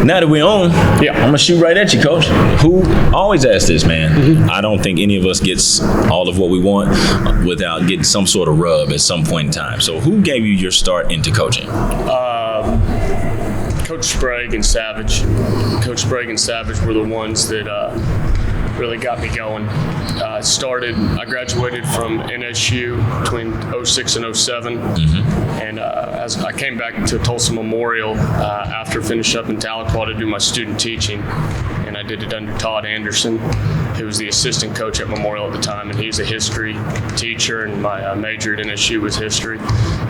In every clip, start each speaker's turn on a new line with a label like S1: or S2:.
S1: Now that we're on,
S2: Yeah.
S1: I'm gonna shoot right at you, Coach. Who always asks this, man? I don't think any of us gets all of what we want without getting some sort of rub at some point in time. So, who gave you your start into coaching?
S2: Coach Sprague and Savage. Coach Sprague and Savage were the ones that really got me going. I graduated from NSU between 06 and 07. And as I came back to Tulsa Memorial after finishing up in Tahlequah to do my student teaching, and I did it under Todd Anderson, who was the assistant coach at Memorial at the time, and he's a history teacher, and my major at NSU was history.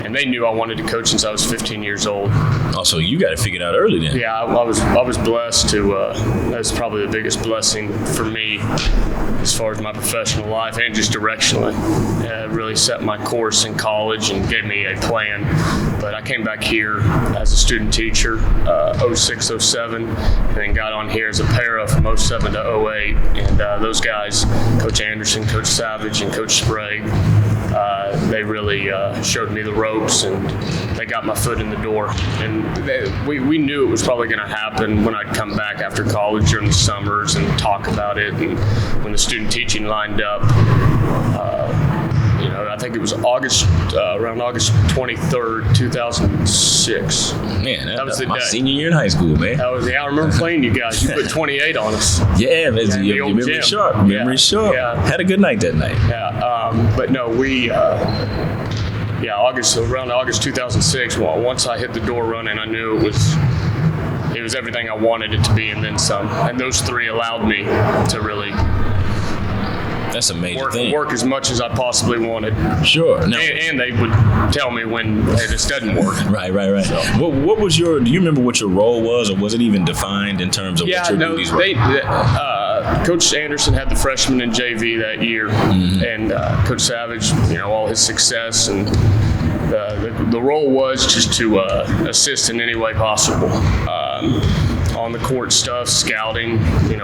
S2: And they knew I wanted to coach since I was 15 years old.
S1: Also, you got it figured out early then.
S2: Yeah, I was blessed to. That's probably the biggest blessing for me as far as my professional life and just directionally. It really set my course in college and gave me a plan. But I came back here as a student teacher, 06, 07, and then got on here as a para from 07 to 08. And those guys, Coach Anderson, Coach Savage, and Coach Sprague, they really showed me the ropes, and they got my foot in the door. And we knew it was probably going to happen when I'd come back after college during the summers and talk about it. And when the student teaching lined up, I think it was around August 23rd, 2006.
S1: Man, that was my
S2: day.
S1: senior year in high school, man.
S2: I remember playing you guys. You put 28 on us.
S1: Yeah, your memory sharp. Memory sharp.
S2: Yeah.
S1: Had a good night that night.
S2: Yeah, but no, around August 2006, once I hit the door running, I knew it was everything I wanted it to be and then some. And those three allowed me to really
S1: That's a major thing.
S2: Work as much as I possibly wanted.
S1: Sure. No.
S2: And they would tell me when, hey, this doesn't work.
S1: Right. So. What was do you remember what your role was, or was it even defined in terms of what your duties were?
S2: Coach Anderson had the freshmen in JV that year, and Coach Savage, all his success, and the role was just to assist in any way possible. On the court stuff, scouting,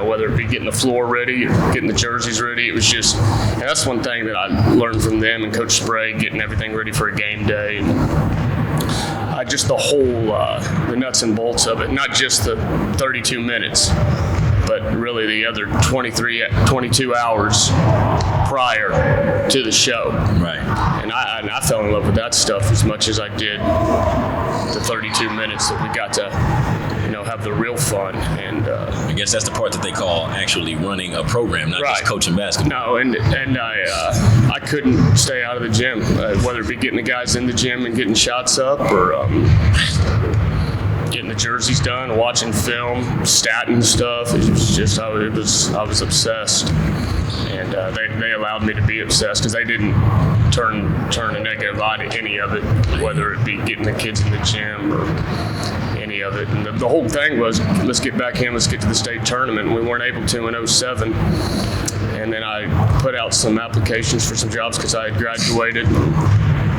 S2: whether it be getting the floor ready or getting the jerseys ready. It was just, and that's one thing that I learned from them and Coach Sprague, getting everything ready for a game day. And just the whole, the nuts and bolts of it, not just the 32 minutes, but really the other 22 hours prior to the show.
S1: Right.
S2: And I fell in love with that stuff as much as I did the 32 minutes that we got to have the real fun. And
S1: I guess that's the part that they call actually running a program, not just coaching basketball.
S2: No, and I couldn't stay out of the gym, whether it be getting the guys in the gym and getting shots up, or getting the jerseys done, watching film, statting stuff. It was just I was obsessed, and they allowed me to be obsessed because they didn't turn a negative eye to any of it, whether it be getting the kids in the gym or any of it. And the whole thing was, let's get back in, let's get to the state tournament. We weren't able to in 07. And then I put out some applications for some jobs because I had graduated.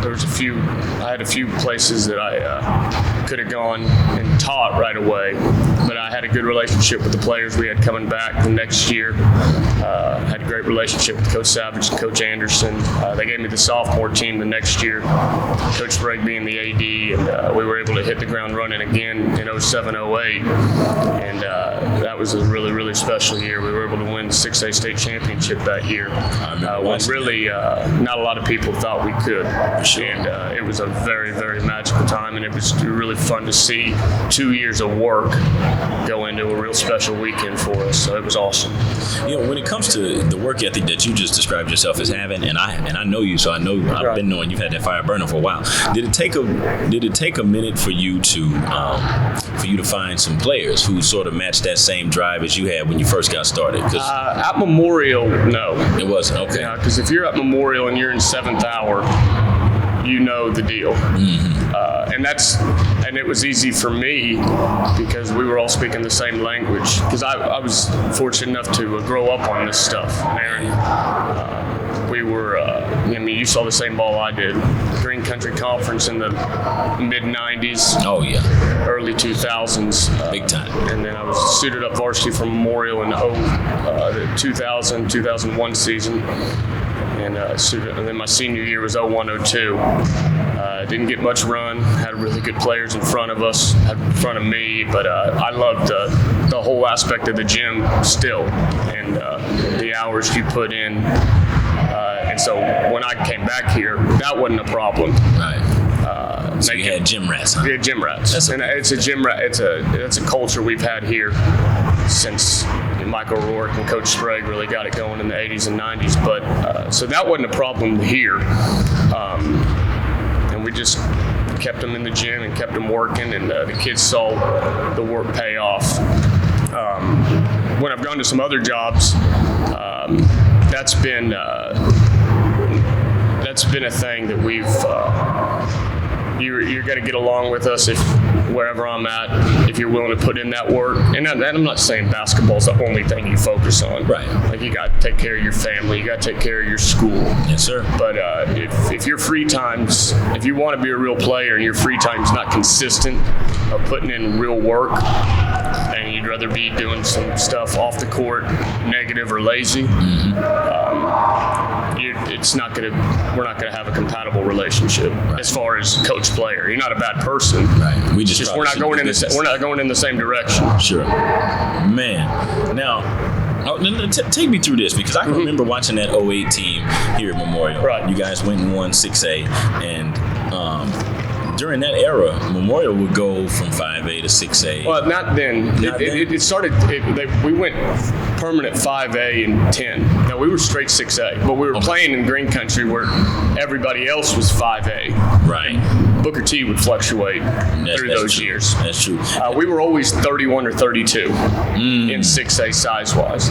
S2: There was I had a few places that I could have gone and taught right away, but I had a good relationship with the players we had coming back the next year. Had a great relationship with Coach Savage and Coach Anderson. They gave me the sophomore team the next year, Coach Sprague being the AD, and we were able to hit the ground running again in 07, 08. And that was a really, really special year. We were able to win the 6A state championship that year. When really not a lot of people thought we could. And it was a very, very magical time, and it was really fun to see 2 years of work go into a real special weekend for us. So it was awesome.
S1: When it comes to the work ethic that you just described yourself as having, and I know you, so I've been knowing you've had that fire burning for a while. Did it take a minute for you to find some players who sort of matched that same drive as you had when you first got started?
S2: At Memorial, no.
S1: It wasn't, okay.
S2: Because if you're at Memorial and you're in 7th hour, you know the deal. And it was easy for me because we were all speaking the same language, because I was fortunate enough to grow up on this stuff. Aaron, we were, you saw the same ball I did. Green Country Conference in the mid-90s.
S1: Oh, yeah.
S2: Early 2000s.
S1: Big time.
S2: And then I was suited up varsity from Memorial in the 2000-2001 season. And then my senior year was 01-02. Didn't get much run. Had really good players in front of us, in front of me. But I loved the whole aspect of the gym still, and the hours you put in. And so when I came back here, that wasn't a problem.
S1: Right. So you had gym rats, huh?
S2: Yeah, gym rats. It's a gym rat. It's a culture we've had here since Michael Rourke and Coach Sprague really got it going in the 80s and 90s. But so that wasn't a problem here. And we just kept them in the gym and kept them working, and the kids saw the work pay off. When I've gone to some other jobs, that's been a thing that we've. You're going to get along with us if wherever I'm at, if you're willing to put in that work. And I'm not saying basketball's the only thing you focus on.
S1: Right.
S2: Like, you got to take care of your family. You got to take care of your school.
S1: Yes, sir.
S2: But if your free times, if you want to be a real player and your free time's not consistent of putting in real work, and you'd rather be doing some stuff off the court, negative or lazy, we're not gonna have a compatible relationship as far as coach player. You're not a bad person.
S1: Right.
S2: We're not going in the same direction.
S1: Sure. Man. Now, take me through this, because I can remember watching that 08 team here at Memorial.
S2: Right.
S1: You guys went and won 6A, and during that era, Memorial would go from 5A to 6A.
S2: Well, not then. It started. We went permanent 5A and 10. No, we were straight 6A, but we were playing in Green Country where everybody else was 5A.
S1: Right.
S2: Booker T would fluctuate through those
S1: true.
S2: years.
S1: That's true.
S2: We were always 31 or 32 in 6A size-wise,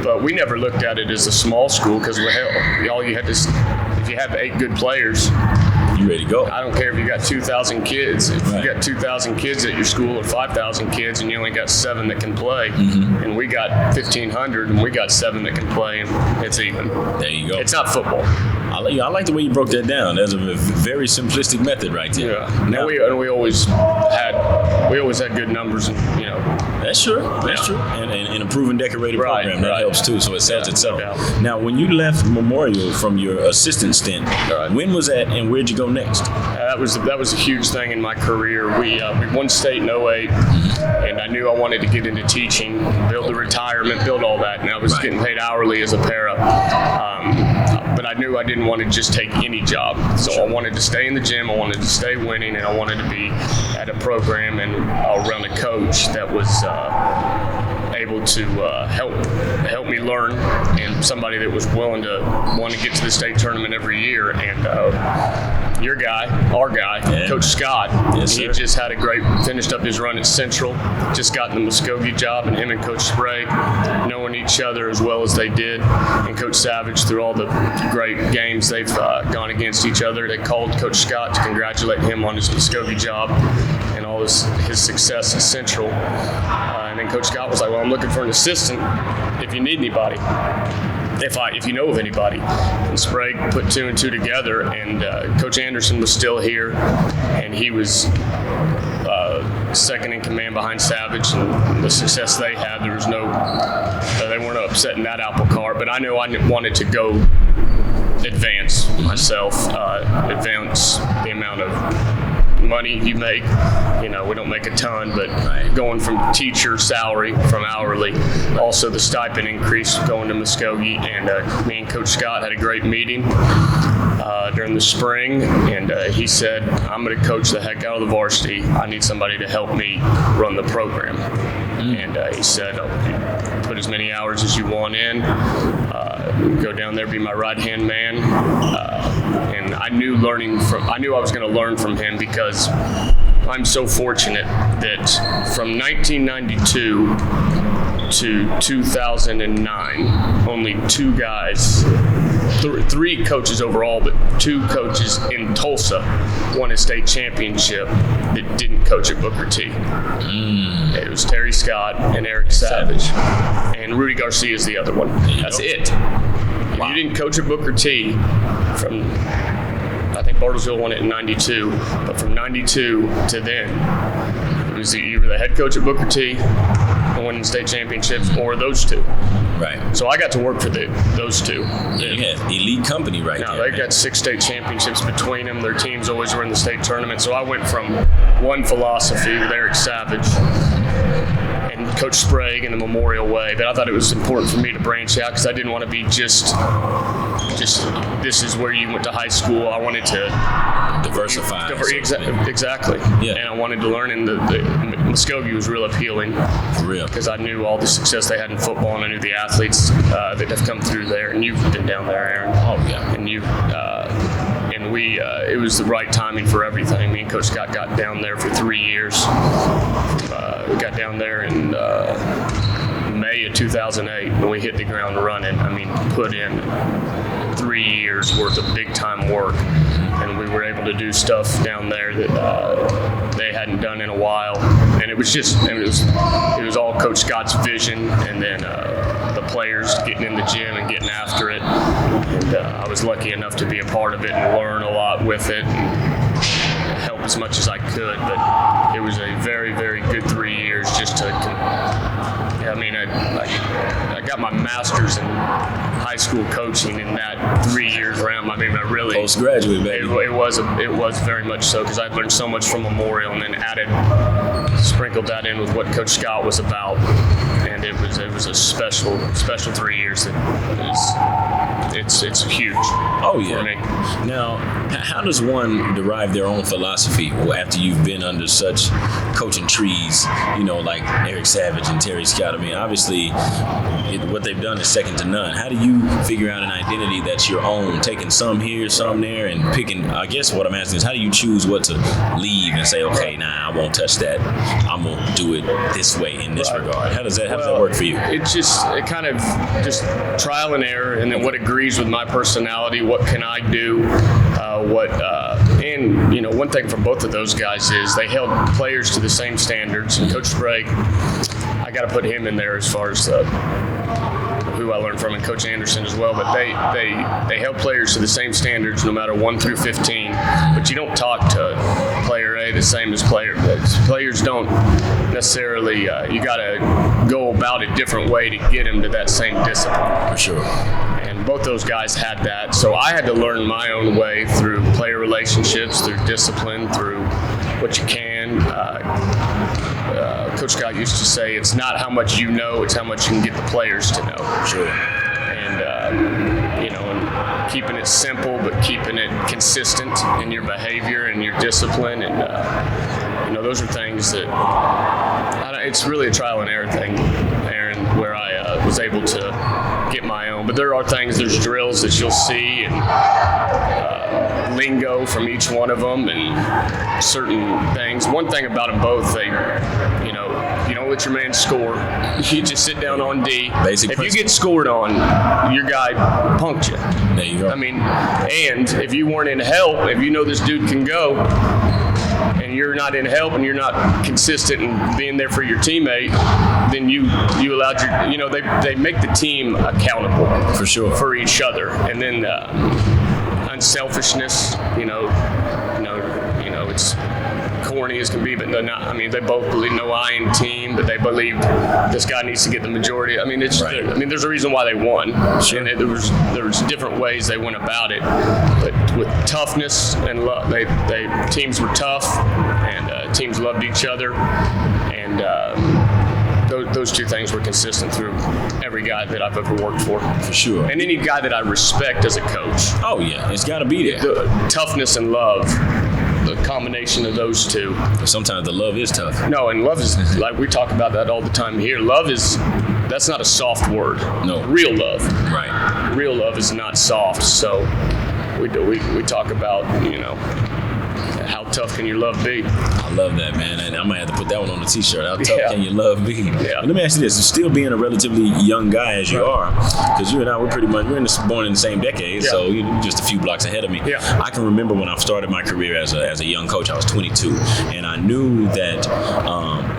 S2: but we never looked at it as a small school, because all you had to, if you have 8 good players,
S1: you ready to go?
S2: I don't care if you got 2,000 kids. If you got 2,000 kids at your school or 5,000 kids, and you only got 7 that can play, and we got 1,500 and we got 7 that can play, and it's even.
S1: There you go.
S2: It's not football.
S1: I like the way you broke that down. That's a very simplistic method right there.
S2: Yeah. Now, we always had good numbers, and
S1: That's true. That's true. And a proven decorated program that helps too. So it sells itself.
S2: No doubt.
S1: Now, when you left Memorial from your assistant stint, when was that, and where'd you go next?
S2: That was a huge thing in my career. We won state in 08, and I knew I wanted to get into teaching, build the retirement, build all that, and I was getting paid hourly as a para. But I knew I didn't want to just take any job. So I wanted to stay in the gym, I wanted to stay winning, and I wanted to be at a program and around a coach that was able to help me learn, and somebody that was willing to want to get to the state tournament every year. And our guy, Coach Scott, he just had finished up his run at Central, just got in the Muskogee job, and him and Coach Sprague, knowing each other as well as they did, and Coach Savage, through all the great games they've gone against each other, they called Coach Scott to congratulate him on his Muskogee job and all his success at Central. And then Coach Scott was like, well, I'm looking for an assistant if you need anybody, if you know of anybody. And Sprague put 2 and 2 together, and Coach Anderson was still here, and he was second in command behind Savage, and the success they had, they weren't upsetting that apple cart. But I knew I wanted to go advance myself, advance the amount of money you make. We don't make a ton, but going from teacher salary from hourly, also the stipend increase going to Muskogee, and me and Coach Scott had a great meeting during the spring, and he said, I'm going to coach the heck out of the varsity. I need somebody to help me run the program. And he said, put as many hours as you want in, go down there, be my right-hand man. And I knew I was going to learn from him, because I'm so fortunate that from 1992 to 2009, only 2 guys, 3 coaches overall, but 2 coaches in Tulsa won a state championship that didn't coach at Booker T. It was Terry Scott and Eric Savage, and Rudy Garcia is the other one. That's it. If you didn't coach at Booker T I think Bartlesville won it in 92, but from 92 to then, was either the head coach at Booker T, winning state championships, or those two.
S1: Right.
S2: So I got to work for those two.
S1: Yeah, you had elite company right there.
S2: They got 6 state championships between them. Their teams always were in the state tournament. So I went from one philosophy with Eric Savage and Coach Sprague in the Memorial Way, but I thought it was important for me to branch out because I didn't want to be just this is where you went to high school. I wanted to
S1: diversify.
S2: Exactly.
S1: Yeah.
S2: And I wanted to learn, and the Muskogee was real appealing.
S1: For real.
S2: Because I knew all the success they had in football, and I knew the athletes that have come through there. And you've been down there, Aaron.
S1: Oh yeah.
S2: And it was the right timing for everything. Me and Coach Scott got down there for 3 years. We got down there in May of 2008, and we hit the ground running. I mean, put in 3 years worth of big time work, and we were able to do stuff down there that they hadn't done in a while. And it was it was all Coach Scott's vision, and then the players getting in the gym and getting after it. And I was lucky enough to be a part of it and learn a lot with it and help as much as I could. But it was a very, very good 3 years just to. I got my master's in high school coaching in that 3 years around. I mean, I really
S1: postgraduate, baby.
S2: It was very much so, because I learned so much from Memorial, and then sprinkled that in with what Coach Scott was about, and it was a special 3 years. That it's huge.
S1: Oh yeah.
S2: For me.
S1: Now, how does one derive their own philosophy after you've been under such coaching trees, like Eric Savage and Terry Scott? I mean, obviously, what they've done is second to none. How do you figure out an identity that's your own, taking some here, some there, and picking? I guess what I'm asking is, how do you choose what to leave and say, okay, nah, I won't touch that. I'm gonna do it this way in this regard. How does that work for you?
S2: It kind of just trial and error, and then what agrees with my personality. What can I do? And one thing from both of those guys is they held players to the same standards. And Coach Sprague, I got to put him in there as far as who I learned from, and Coach Anderson as well. But they held players to the same standards, no matter 1 through 15. But you don't talk to player A the same as player B. Players don't necessarily. You got to go about a different way to get them to that same discipline.
S1: For sure.
S2: And both those guys had that. So I had to learn my own way through player relationships, through discipline, through what you can. Coach Scott used to say, it's not how much you know, it's how much you can get the players to know.
S1: Sure.
S2: And, and keeping it simple, but keeping it consistent in your behavior and your discipline. And, those are things that it's really a trial and error thing, Aaron, where I was able to get my own. But there are things, there's drills that you'll see, and lingo from each one of them, and certain things. One thing about them both, you don't let your man score. You just sit down on D. If you get scored on, your guy punked you.
S1: There you go.
S2: I mean, and if you weren't in help, if you know this dude can go, and you're not in help, and you're not consistent in being there for your teammate, then you allowed they make the team accountable
S1: for sure
S2: for each other. And then unselfishness, it's corny as can be, but they're not. I mean, they both believe no I in team, but they believe this guy needs to get the majority. I mean,
S1: right.
S2: There's a reason why they won.
S1: Sure.
S2: And there was different ways they went about it, but with toughness and love, teams were tough, and teams loved each other, and those two things were consistent through every guy that I've ever worked for.
S1: For sure.
S2: And any guy that I respect as a coach.
S1: Oh yeah, it's got to be there.
S2: The toughness and love. The combination of those two.
S1: Sometimes the love is tough.
S2: No, and love is, like we talk about that all the time here. That's not a soft word.
S1: No.
S2: Real love.
S1: Right.
S2: Real love is not soft. So we talk about, how tough can your love be?
S1: I love that, man. And I might have to put that one on the T-shirt. How tough can your love be?
S2: Yeah.
S1: But let me ask you this: still being a relatively young guy as you are, because you and I, we're born in the same decade, so you're just a few blocks ahead of me.
S2: Yeah.
S1: I can remember when I started my career as a young coach. I was 22, and I knew that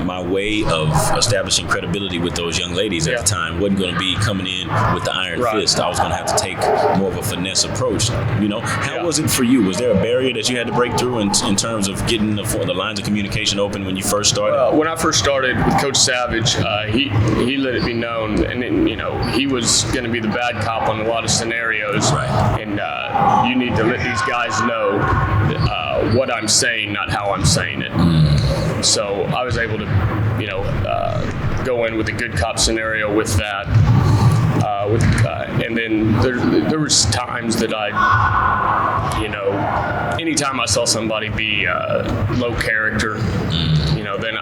S1: my way of establishing credibility with those young ladies at the time wasn't going to be coming in with the iron fist. I was going to have to take more of a finesse approach. How was it for you? Was there a barrier that you had to break through difference in terms of getting the lines of communication open when you first started?
S2: When I first started with Coach Savage, he let it be known, and then, he was going to be the bad cop on a lot of scenarios.
S1: Right.
S2: And you need to let these guys know what I'm saying, not how I'm saying it. So I was able to, go in with a good cop scenario with that. And then there was times that anytime I saw somebody be low character,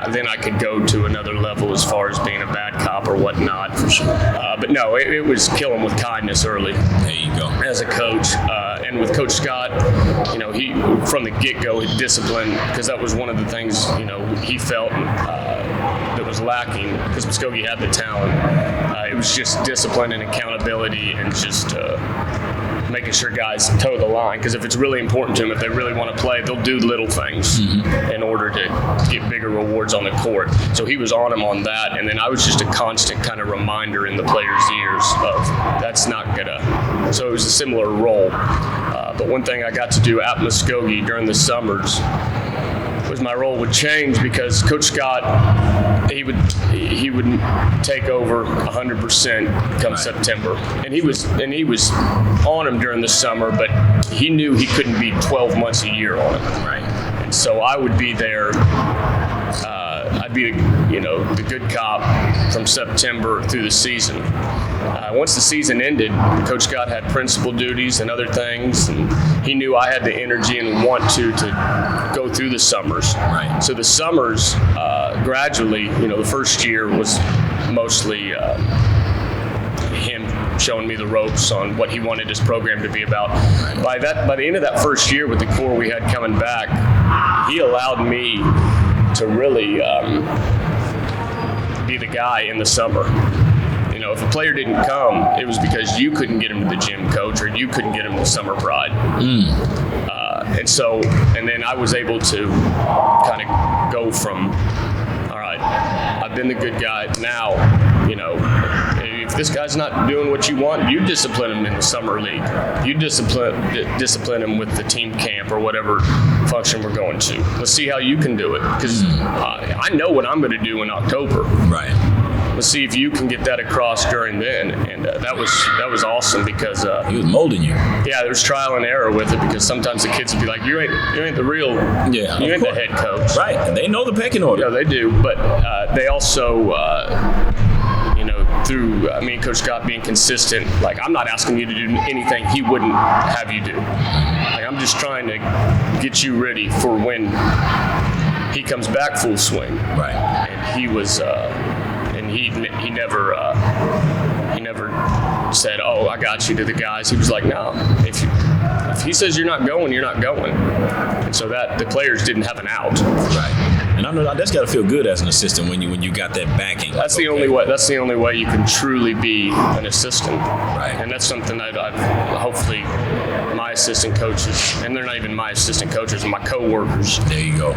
S2: then I could go to another level as far as being a bad cop or whatnot. For sure. But no, it was kill them with kindness early.
S1: There you go.
S2: As a coach, and with Coach Scott, he from the get-go had discipline, because that was one of the things he felt that was lacking, because Muskogee had the talent. It was just discipline and accountability, and just making sure guys toe the line, because if it's really important to them, if they really want to play, they'll do little things in order to get bigger rewards on the court. So he was on him on that, and then I was just a constant kind of reminder in the players' ears of that's not gonna. So it was a similar role. But one thing I got to do at Muskogee during the summers was my role would change, because Coach Scott, he would take over 100% come September, and he was on him during the summer, but he knew he couldn't be 12 months a year on him.
S1: Right.
S2: And so I would be there. I'd be the good cop from September through the season. Once the season ended, Coach Scott had principal duties and other things, and he knew I had the energy and want to go through the summers.
S1: Right.
S2: So the summers, gradually, the first year was mostly him showing me the ropes on what he wanted his program to be about. By the end of that first year with the core we had coming back, he allowed me to really be the guy in the summer. If a player didn't come, it was because you couldn't get him to the gym, coach, or you couldn't get him to Summer Pride. And then I was able to kind of go from, all right, I've been the good guy. Now, if this guy's not doing what you want, you discipline him in the summer league. You discipline him with the team camp or whatever function we're going to. Let's see how you can do it, because I know what I'm going to do in October.
S1: Right.
S2: Let's see if you can get that across during then, and that was awesome, because
S1: he was molding you.
S2: Yeah, there's trial and error with it, because sometimes the kids would be like, "You ain't the real, you ain't the head coach."
S1: Right, and they know the pecking order.
S2: Yeah, they do, but they also, through me and Coach Scott being consistent, like, I'm not asking you to do anything he wouldn't have you do. Like, I'm just trying to get you ready for when he comes back full swing.
S1: Right.
S2: And he was. He never said, "Oh, I got you," to the guys. He was like, "No, if he says you're not going, you're not going." And so that the players didn't have an out.
S1: Right. And I know that's got to feel good as an assistant when you got that backing.
S2: That's the only way. That's the only way you can truly be an assistant.
S1: Right.
S2: And that's something that I've hopefully my assistant coaches, and they're not even my assistant coaches, my coworkers.
S1: There you go.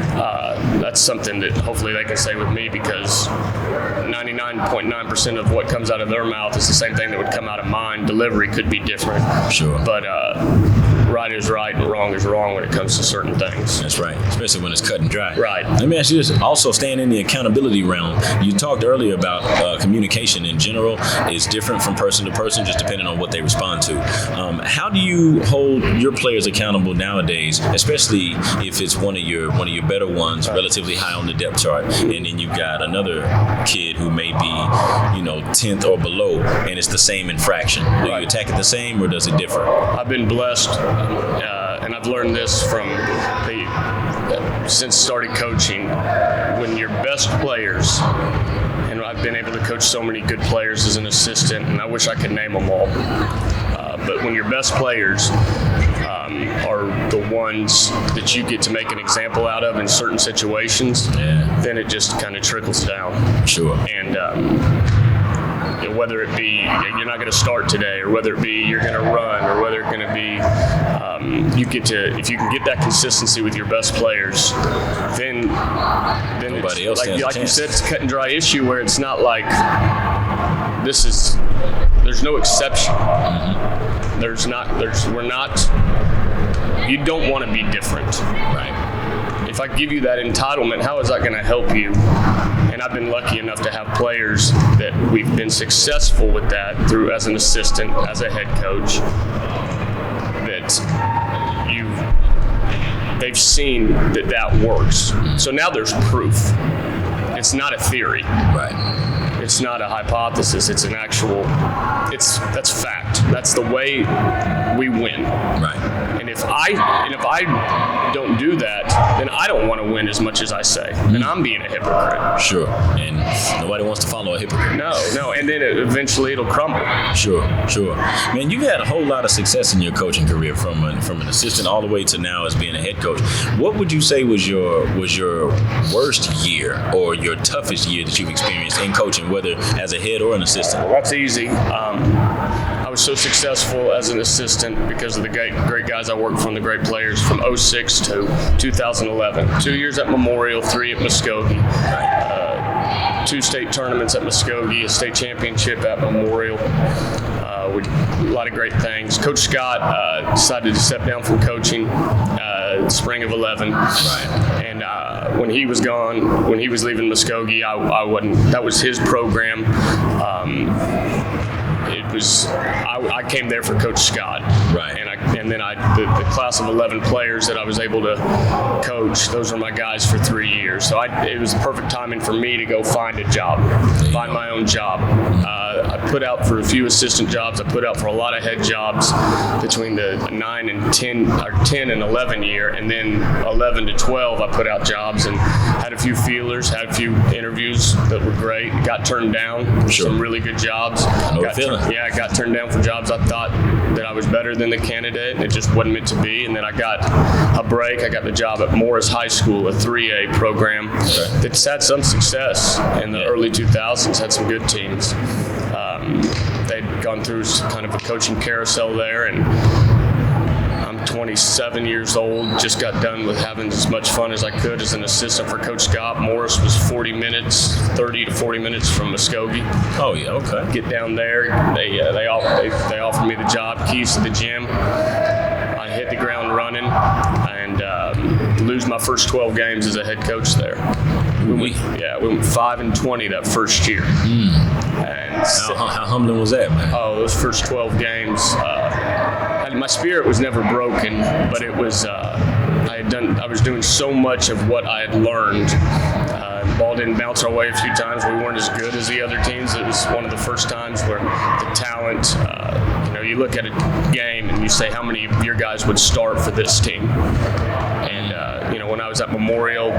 S2: That's something that hopefully they can say with me, because 99.9% of what comes out of their mouth is the same thing that would come out of mine. Delivery could be different.
S1: Sure.
S2: But right is right and wrong is wrong when it comes to certain things.
S1: That's right, especially when it's cut and dry.
S2: Right.
S1: Let me ask you this, also staying in the accountability realm, you talked earlier about communication in general is different from person to person, just depending on what they respond to. How do you hold your players accountable nowadays, especially if it's one of your better ones, relatively high on the depth chart, and then you've got another kid who may be, 10th or below, and it's the same infraction? Do you attack it the same, or does it differ?
S2: I've been blessed, and I've learned this from since started coaching. When your best players, and I've been able to coach so many good players as an assistant, and I wish I could name them all, but when your best players are the ones that you get to make an example out of in certain situations, then it just kind of trickles down.
S1: Sure.
S2: And whether it be you're not going to start today, or whether it be you're going to run, or whether it's going to be if you can get that consistency with your best players, then
S1: nobody else
S2: like
S1: has a
S2: you
S1: chance.
S2: said, it's a cut and dry issue where it's not like there's no exception. We're not You don't want to be different.
S1: Right.
S2: If I give you that entitlement, how is that going to help you? And I've been lucky enough to have players that we've been successful with that through as an assistant, as a head coach, that they've seen that works. So now there's proof. It's not a theory.
S1: Right.
S2: It's not a hypothesis. It's an actual. That's fact. That's the way we win.
S1: Right.
S2: And if I don't do that, then I don't want to win as much as I say. And I'm being a hypocrite.
S1: Sure. And nobody wants to follow a hypocrite.
S2: No. And then eventually it'll crumble.
S1: Sure. Man, you've had a whole lot of success in your coaching career, from an assistant all the way to now as being a head coach. What would you say was your worst year or your toughest year that you've experienced in coaching, whether as a head or an assistant?
S2: Well, that's easy. I was so successful as an assistant because of the great guys I worked from, the great players from 06 to 2011. 2 years at Memorial, 3 at Muskogee. 2 state tournaments at Muskogee, a state championship at Memorial. A lot of great things. Coach Scott decided to step down from coaching spring of 11. Right. And when he was gone, when he was leaving Muskogee, I wasn't. That was his program. I came there for Coach Scott.
S1: Right.
S2: And then the class of 11 players that I was able to coach, those were my guys for 3 years. So it was the perfect timing for me to go find a job, find my own job. I put out for a few assistant jobs. I put out for a lot of head jobs between the 9 and 10, or 10 and 11 year, and then 11 to 12 I put out jobs and had a few feelers, had a few interviews that were great. Got turned down.
S1: Sure.
S2: Some really good jobs. I got turned down for jobs I thought that I was better than the candidate, and it just wasn't meant to be. And then I got a break. I got the job at Morris High School, a 3A program that's had some success in the early 2000s, had some good teams. They'd gone through kind of a coaching carousel there, and I'm 27 years old, just got done with having as much fun as I could as an assistant for Coach Scott. Morris was 30 to 40 minutes from Muskogee.
S1: Oh, yeah, okay.
S2: Get down there, they offered me the job, keys to the gym. I hit the ground running and lose my first 12 games as a head coach there. We went 5-20 that first year. And
S1: how humbling was that, man?
S2: Oh, those first 12 games, my spirit was never broken, but it was I was doing so much of what I had learned. Ball didn't bounce our way a few times. We weren't as good as the other teams. It was one of the first times where the talent, you look at a game and you say how many of your guys would start for this team. And, when I was at Memorial,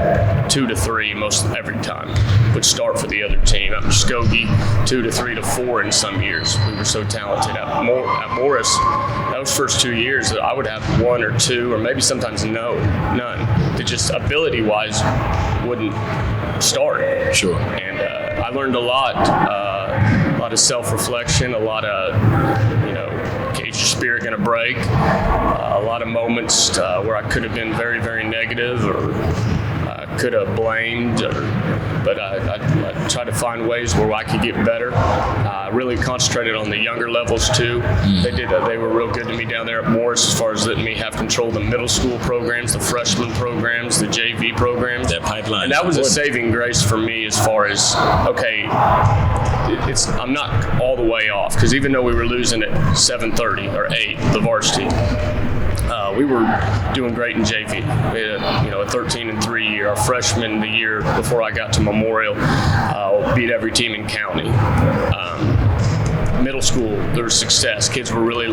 S2: 2 to 3 most every time would start for the other team. At Muskogee, 2 to 3 to 4 in some years. We were so talented. At Morris, those first 2 years, I would have 1 or 2, or maybe sometimes none. That just ability-wise wouldn't start.
S1: Sure.
S2: And I learned a lot of self-reflection, a lot of, is your spirit going to break? A lot of moments where I could have been very, very negative, or could have blamed, but I tried to find ways where I could get better. I really concentrated on the younger levels too. They were real good to me down there at Morris as far as letting me have control of the middle school programs, the freshman programs, the JV programs.
S1: That pipeline.
S2: And that was a saving grace for me as far as, I'm not all the way off, because even though we were losing at 7:30 or 8, the varsity, we were doing great in JV. We had, a 13-3 year. Our freshman, the year before I got to Memorial, beat every team in county. Middle school, there was success. Kids were really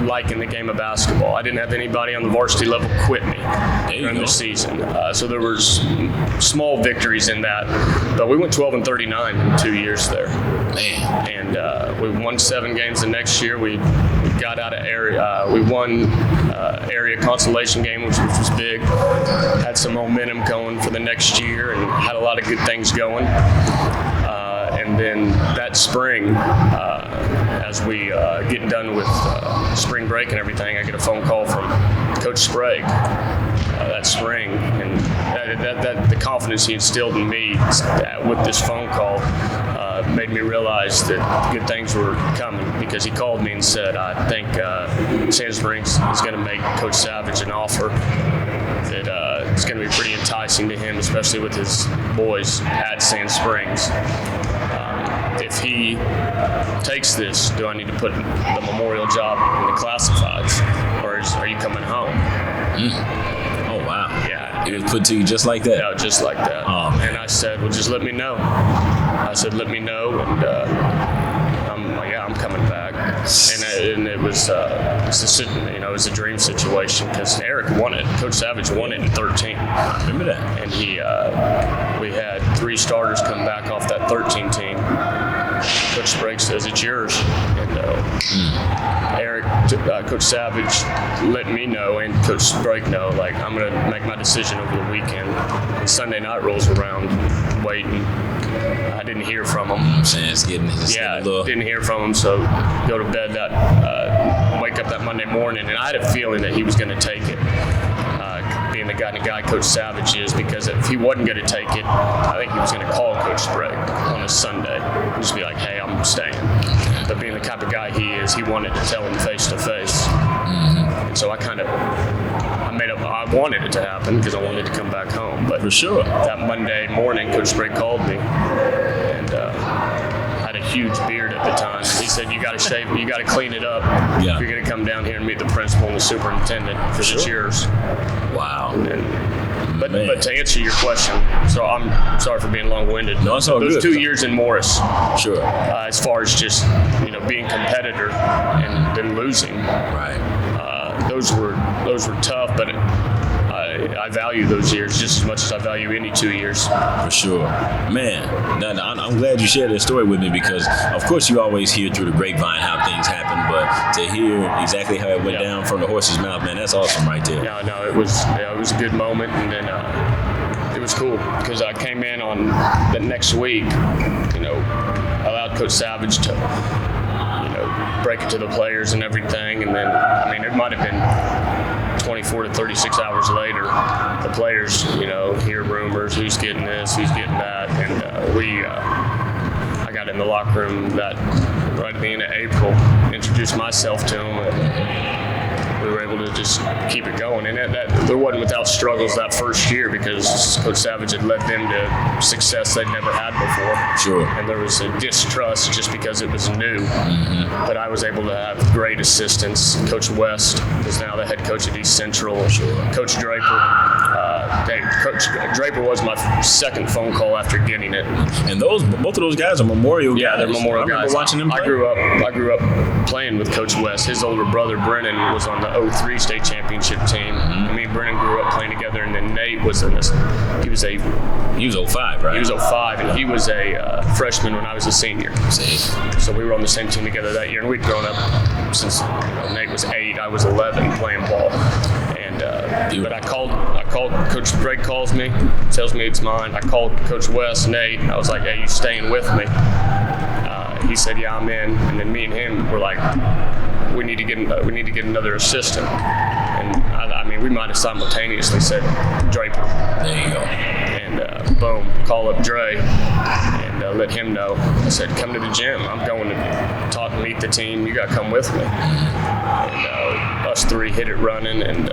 S2: liking the game of basketball. I didn't have anybody on the varsity level quit me during the season. So there was small victories in that. But we went 12-39 in 2 years there.
S1: Man.
S2: And we won 7 games the next year. We got out of area. We won area consolation game, which was big. Had some momentum going for the next year and had a lot of good things going. And then that spring, as we getting done with spring break and everything, I get a phone call from Coach Sprague that spring, and that the confidence he instilled in me with this phone call made me realize that good things were coming, because he called me and said, I think Sand Springs is going to make Coach Savage an offer that it's going to be pretty enticing to him, especially with his boys at Sand Springs. If he takes this, do I need to put the Memorial job in the classifieds, or are you coming home?
S1: Oh, wow.
S2: Yeah.
S1: It was put to you just like that?
S2: Yeah, just like that.
S1: Oh, man.
S2: And I said, well, just let me know. I said, let me know, and I'm coming back. And it was it was a dream situation, because Eric won it. Coach Savage won it in 13.
S1: I remember that.
S2: And we had 3 starters come back off that 13 team. Coach Sprague says, it's yours. And Eric, Coach Savage let me know, and Coach Sprague know, like, I'm going to make my decision over the weekend. And Sunday night rolls around, waiting. I didn't hear from him.
S1: I'm saying it's getting a little...
S2: didn't hear from him, so go to bed wake up that Monday morning, and I had a feeling that he was going to take it. Being the guy Coach Savage is, because if he wasn't going to take it, I think he was going to call Coach Sprague on a Sunday and just be like, hey, I'm staying. But being the type of guy he is, he wanted to tell him face to face. And so I wanted it to happen because I wanted to come back home. But
S1: for sure,
S2: that Monday morning, Coach Sprague called me, and I had a huge beard at the time. He said, you got to shave, you got to clean it up.
S1: Yeah.
S2: If you're going to come down here and meet the principal and the superintendent, because it's yours.
S1: Wow.
S2: But to answer your question, so I'm sorry for being long-winded.
S1: No, it's all good.
S2: Those 2 years in Morris,
S1: sure.
S2: As far as just being competitor and then losing,
S1: right?
S2: Those were tough, but I value those years just as much as I value any 2 years.
S1: For sure. Man, I'm glad you shared that story with me, because, of course, you always hear through the grapevine how things happen, but to hear exactly how it went down from the horse's mouth, man, that's awesome right there.
S2: No, it was a good moment, and then it was cool because I came in on the next week, allowed Coach Savage to, break it to the players and everything, and then, it might have been 24 to 36 hours later, the players, hear rumors, who's getting this, who's getting that, and I got in the locker room that right at the end of April, introduced myself to them, and we were able to just keep it going. And that there wasn't without struggles that first year, because Coach Savage had led them to success they'd never had before.
S1: Sure.
S2: And there was a distrust just because it was new. But I was able to have great assistance. Coach West is now the head coach at East Central.
S1: Sure.
S2: Coach Draper. Coach Draper was my second phone call after getting it.
S1: And both of those guys are Memorial guys.
S2: Yeah, they're Memorial guys.
S1: I remember watching them play.
S2: I grew up playing with Coach West. His older brother Brennan was on the 03 state championship team. And me and Brennan grew up playing together, and then Nate was in this. He was 05, right? He was 05, and he was a freshman when I was a senior. So we were on the same team together that year, and we'd grown up since Nate was 8, I was 11 playing ball. But I called Coach Sprague calls me, tells me it's mine. I called Coach West, Nate, and I was like, hey, you staying with me? He said, yeah, I'm in. And then me and him were like, we need to get another assistant. And we might have simultaneously said Draper.
S1: There you go.
S2: And boom, call up Dre and let him know. I said, come to the gym. I'm going to meet the team. You got to come with me. And us 3 hit it running, and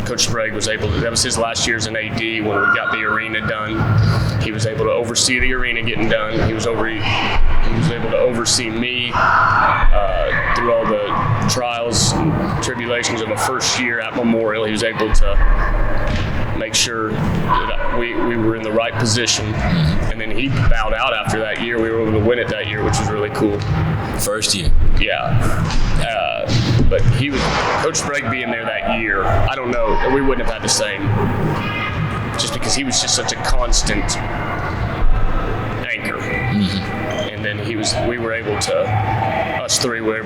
S2: Coach Sprague was able to, that was his last year as an AD when we got the arena done. He was able to oversee the arena getting done. He was able to oversee me through all the trials and tribulations of a first year at Memorial. He was able to make sure that we were in the right position. And then he bowed out after that year. We were able to win it that year, which was really cool.
S1: First year.
S2: Yeah. But Coach Sprague being there that year, I don't know, we wouldn't have had the same, just because he was just such a constant anchor. And then us 3 were able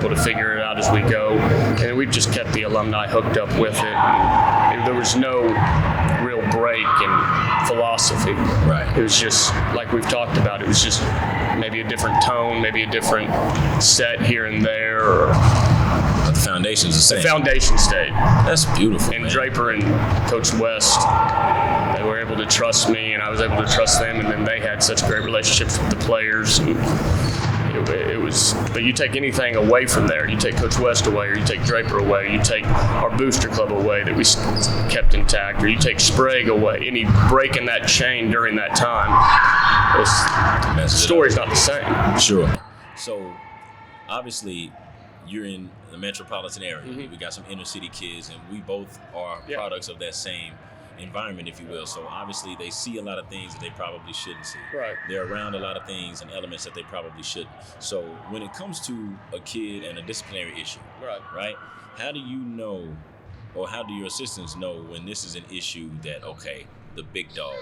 S2: to figure it out as we go. And we just kept the alumni hooked up with it. And there was no real break take in philosophy.
S1: Right.
S2: It was just, like we've talked about, it was just maybe a different tone, maybe a different set here and there.
S1: But the foundation's the same.
S2: The foundation stayed.
S1: That's beautiful,
S2: And
S1: man.
S2: Draper and Coach West, they were able to trust me, and I was able to trust them, and then they had such great relationships with the players. And it was, but you take anything away from there, you take Coach West away, or you take Draper away, you take our booster club away that we kept intact, or you take Sprague away, any break in that chain during that time, the story's not the same.
S1: Sure. So, obviously, you're in the metropolitan area.
S2: Mm-hmm.
S1: We got some inner city kids, and we both are products of that same environment, if you will. So obviously they see a lot of things that they probably shouldn't see.
S2: Right.
S1: They're around a lot of things and elements that they probably shouldn't. So when it comes to a kid and a disciplinary issue, right? How do you know, or how do your assistants know when this is an issue that, okay, the big dog,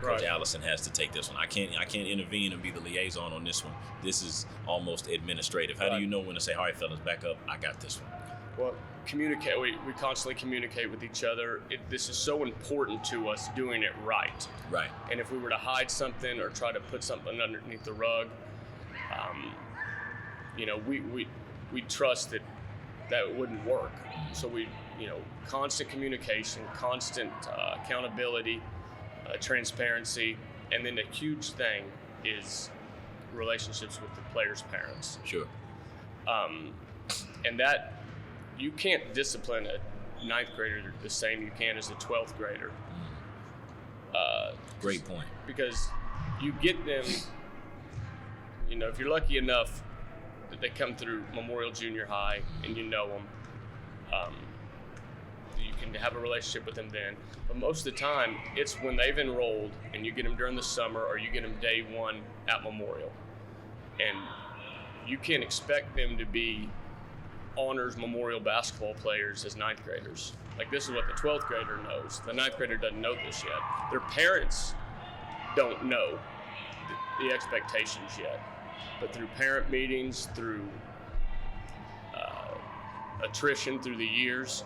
S1: Coach Allison, has to take this one? I can't intervene and be the liaison on this one. This is almost administrative. How do you know when to say, all right, fellas, back up, I got this one?
S2: Well, communicate. We constantly communicate with each other. This is so important to us doing it right.
S1: Right.
S2: And if we were to hide something or try to put something underneath the rug, we trust that wouldn't work. So constant communication, constant accountability, transparency, and then a huge thing is relationships with the players' parents.
S1: Sure.
S2: And that, you can't discipline a ninth grader the same you can as a 12th grader.
S1: Great point.
S2: Because you get them, if you're lucky enough that they come through Memorial Junior High and you know them, you can have a relationship with them then. But most of the time, it's when they've enrolled and you get them during the summer or you get them day one at Memorial. And you can't expect them to be honors Memorial basketball players as ninth graders. Like, this is what the 12th grader knows. The ninth grader doesn't know this yet. Their parents don't know the expectations yet. But through parent meetings, through attrition through the years,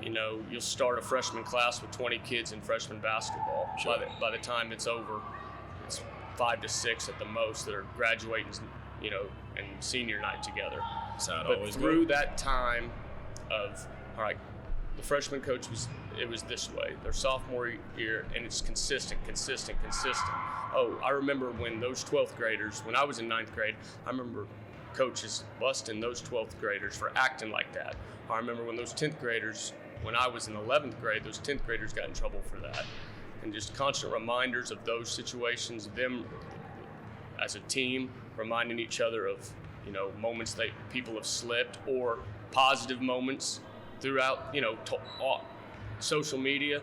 S2: you'll start a freshman class with 20 kids in freshman basketball.
S1: Sure.
S2: By the time it's over, it's 5 to 6 at the most that are graduating, and senior night together.
S1: That's how it
S2: But
S1: always
S2: through
S1: goes.
S2: that time of, all right, the freshman coach it was this way. Their sophomore year, and it's consistent. Oh, I remember when those 12th graders, when I was in ninth grade, I remember coaches busting those 12th graders for acting like that. I remember when those 10th graders, when I was in 11th grade, those 10th graders got in trouble for that. And just constant reminders of those situations, them as a team reminding each other of, moments that people have slipped, or positive moments throughout, social media,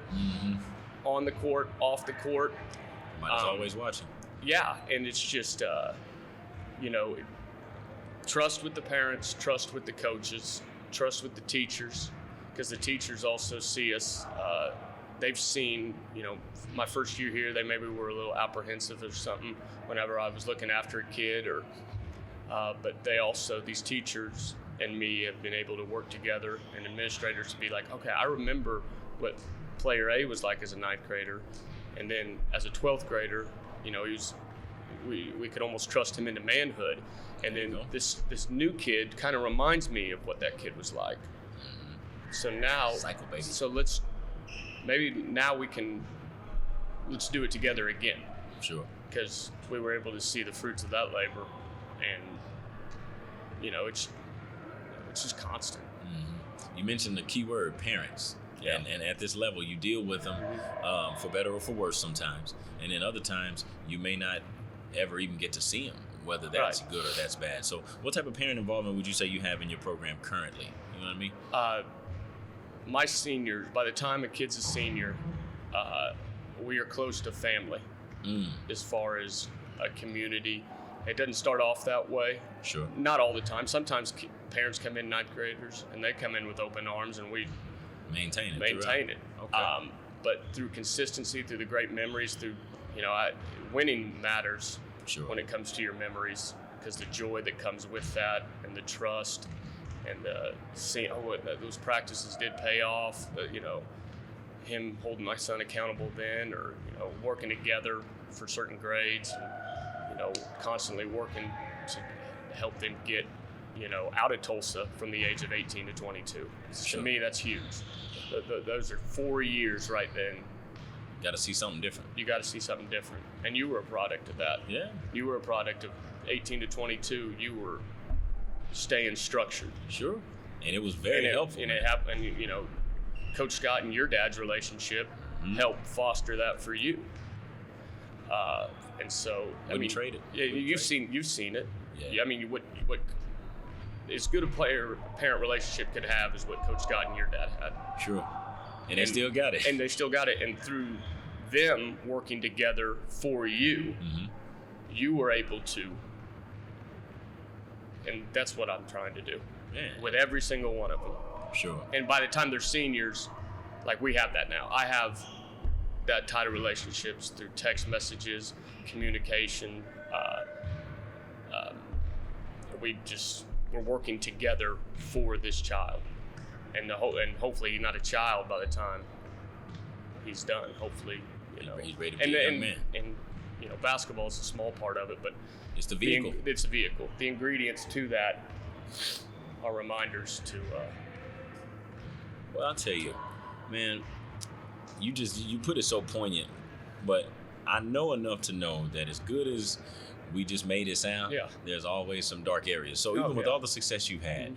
S2: on the court, off the court.
S1: Mine's always watching.
S2: Yeah, and it's just, trust with the parents, trust with the coaches, trust with the teachers, because the teachers also see us. They've seen, my first year here, they maybe were a little apprehensive or something whenever I was looking after a kid, but they also, these teachers and me, have been able to work together, and administrators to be like, okay, I remember what player A was like as a ninth grader, and then as a 12th grader, we could almost trust him into manhood, and then this new kid kind of reminds me of what that kid was like. So now, let's do it together again.
S1: Sure.
S2: Because we were able to see the fruits of that labor, and it's just constant.
S1: You mentioned the key word, parents.
S2: Yeah.
S1: And at this level, you deal with them for better or for worse sometimes. And then other times, you may not ever even get to see them, whether that's good or that's bad. So what type of parent involvement would you say you have in your program currently? You know what I mean?
S2: My seniors, by the time a kid's a senior, we are close to family as far as a community. It doesn't start off that way.
S1: Sure.
S2: Not all the time. Sometimes parents come in, ninth graders, and they come in with open arms, and we maintain it.
S1: Okay.
S2: But through consistency, through the great memories, through, winning matters.
S1: Sure.
S2: When it comes to your memories, because the joy that comes with that, and the trust, and seeing those practices did pay off. him holding my son accountable then, or working together for certain grades, and constantly working to help them get out of Tulsa from the age of 18 to 22.
S1: Sure.
S2: To me, that's huge. Those are 4 years right then.
S1: Got to see something different.
S2: You got to see something different, and you were a product of that.
S1: Yeah.
S2: You were a product of 18 to 22. You were staying structured.
S1: Sure. And it was very helpful.
S2: And it happened. Coach Scott and your dad's relationship helped foster that for you. And so
S1: we traded.
S2: Yeah, you've seen it.
S1: Yeah.
S2: I mean, what as good a player-parent relationship could have is what Coach Scott and your dad had.
S1: Sure. And they still got it.
S2: And they still got it. And through them working together for you, you were able to. And that's what I'm trying to do with every single one of them.
S1: Sure.
S2: And by the time they're seniors, like we have that now. I have that tight of relationships through text messages, communication. We're working together for this child. And hopefully he's not a child by the time he's done. Hopefully,
S1: he's ready to be a young man.
S2: And basketball is a small part of it, but
S1: it's the vehicle.
S2: It's the vehicle. The ingredients to that are reminders to.
S1: Well, I'll tell you, man. You put it so poignant, but I know enough to know that as good as we just made it sound, there's always some dark areas. So even with all the success you've had.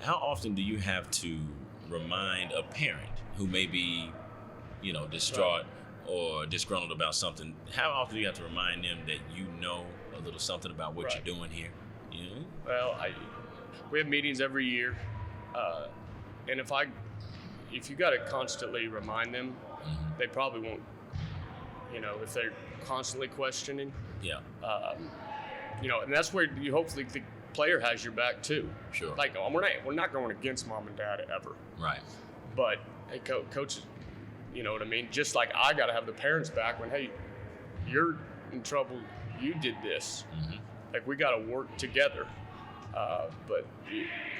S1: How often do you have to remind a parent who may be, distraught or disgruntled about something? How often do you have to remind them that a little something about what you're doing here?
S2: Well, we have meetings every year, and if you got to constantly remind them, they probably won't. If they're constantly questioning. Yeah. And that's where you hopefully the player has your back too.
S1: Sure.
S2: Like we're not going against mom and dad ever.
S1: Right.
S2: But hey, coaches, you know what I mean? Just like I got to have the parents back when, hey, you're in trouble. You did this. Like we got to work together. But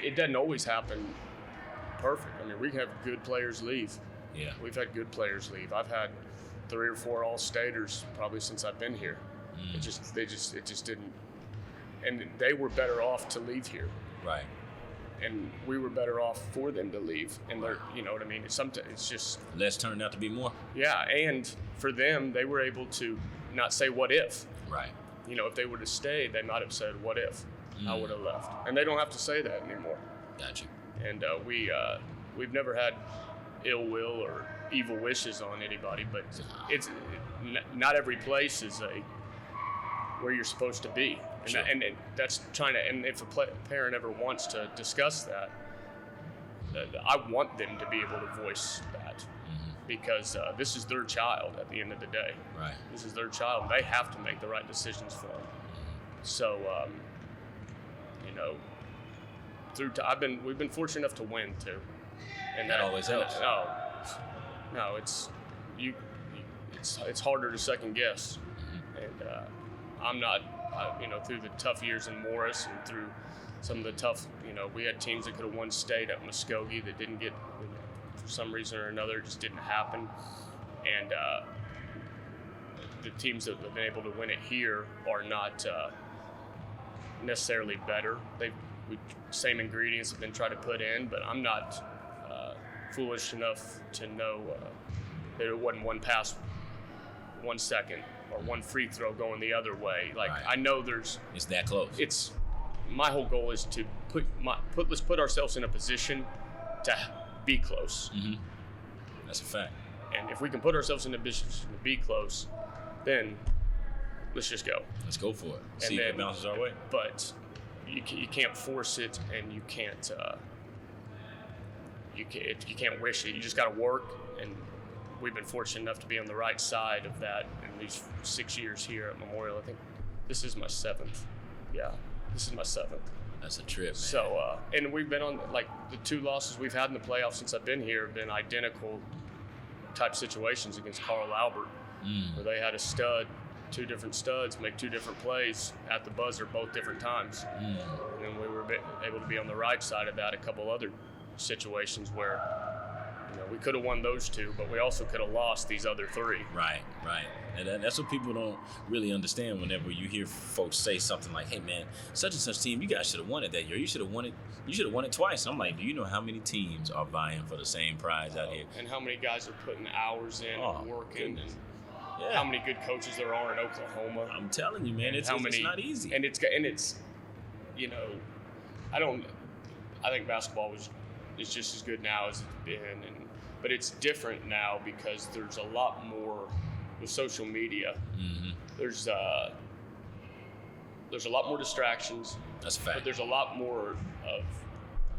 S2: it doesn't always happen perfect. I mean, we have good players leave.
S1: Yeah.
S2: We've had good players leave. I've had 3 or 4 All-Staters probably since I've been here. It just didn't. And they were better off to leave here.
S1: Right.
S2: And we were better off for them to leave. And they're, you know what I mean? It's just.
S1: Less turned out to be more.
S2: Yeah. And for them, they were able to not say what if.
S1: Right.
S2: If they would have stayed, they might have said, what if I would have left? And they don't have to say that anymore.
S1: Gotcha.
S2: And we've never had ill will or evil wishes on anybody, but it's not every place is where you're supposed to be. And,
S1: sure.
S2: and that's trying to, and if a parent ever wants to discuss that, I want them to be able to voice that because this is their child at the end of the day.
S1: Right.
S2: This is their child. They have to make the right decisions for them. So, we've been fortunate enough to win too. And
S1: that always helps.
S2: No, it's harder to second guess. And I'm not, through the tough years in Morris and through some of the tough, we had teams that could have won state at Muskogee that didn't get, for some reason or another, it just didn't happen. And the teams that have been able to win it here are not necessarily better. Same ingredients have been tried to put in, but I'm not foolish enough to know that it wasn't one pass, 1 second, or one free throw going the other way. Like right. I know
S1: it's that close.
S2: My whole goal is to let's put ourselves in a position to be close.
S1: That's a fact.
S2: And if we can put ourselves in a position to be close, then let's just go.
S1: Let's go for it. See if it bounces our way.
S2: But you can't force it, and you can't wish it. You just got to work, and we've been fortunate enough to be on the right side of that in these 6 years here at Memorial. I think this is my 7th. Yeah, this is my 7th.
S1: That's a trip, man.
S2: So, and we've been on, the 2 losses we've had in the playoffs since I've been here have been identical type situations against Carl Albert, where they had a stud, 2 different studs make 2 different plays at the buzzer both different times. And then we were able to be on the right side of that a couple other situations where, we could have won those 2, but we also could have lost these other 3.
S1: Right. And that's what people don't really understand whenever you hear folks say something like, hey, man, such and such team, you guys should have won it that year. You should have won it twice. And I'm like, do you know how many teams are vying for the same prize out here?
S2: And how many guys are putting hours in and working?
S1: Goodness.
S2: And how many good coaches there are in Oklahoma?
S1: I'm telling you, man, it's not easy.
S2: And it's I think basketball is just as good now as it's been, but it's different now because there's a lot more with social media.
S1: Mm-hmm.
S2: There's a lot more distractions.
S1: That's a fact.
S2: But there's a lot more of